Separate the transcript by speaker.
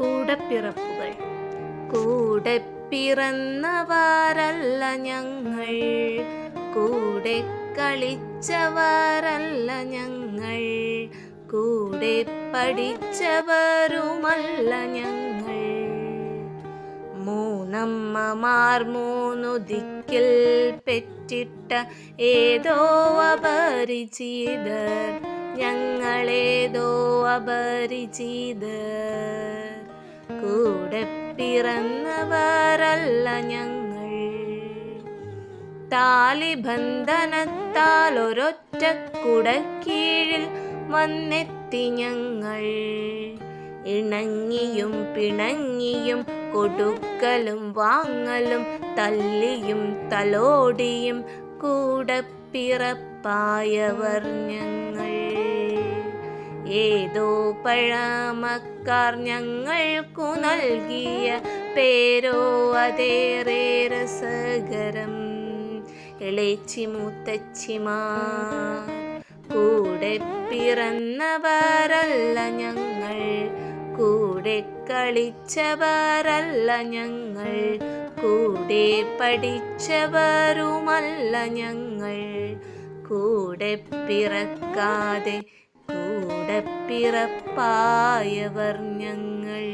Speaker 1: കൂടപ്പിറപ്പുകൾ. കൂടെ പിറന്നവരല്ല ഞങ്ങൾ, കൂടെ കളിച്ചവരല്ല ഞങ്ങൾ, കൂടെ പഠിച്ചവരുമല്ല ഞങ്ങൾ. മൂന്നമ്മമാർ മൂന്നു ദിക്കിൽ പെറ്റിട്ട ഏതോ അപരിചിതർ, ഞങ്ങളേതോ അപരിചിതർ. കൂടെ പിറന്നവരല്ല ഞങ്ങൾ. താലിബന്ധനത്താൽ ഒരൊറ്റ കുടക്കീഴിൽ വന്നെത്തി ഞങ്ങൾ. ഇണങ്ങിയും പിണങ്ങിയും കൊടുക്കലും വാങ്ങലും തല്ലിയും തലോടിയും കൂടെ പിറപ്പായവർ ഞങ്ങൾ. ഏതോ പഴമക്കാർ ഞങ്ങൾക്കു നൽകിയ പേരോ അതേറെ രസകരം. ഇളേച്ചി മൂത്തച്ചിമാർ. കൂടെ പിറന്നവരല്ല ഞങ്ങൾ, കൂടെ കളിച്ചവരല്ല ഞങ്ങൾ, കൂടെ പഠിച്ചവരുമല്ല ഞങ്ങൾ. കൂടെ പിറക്കാതെ കൂടെ പിറപ്പായവർ ഞങ്ങൾ.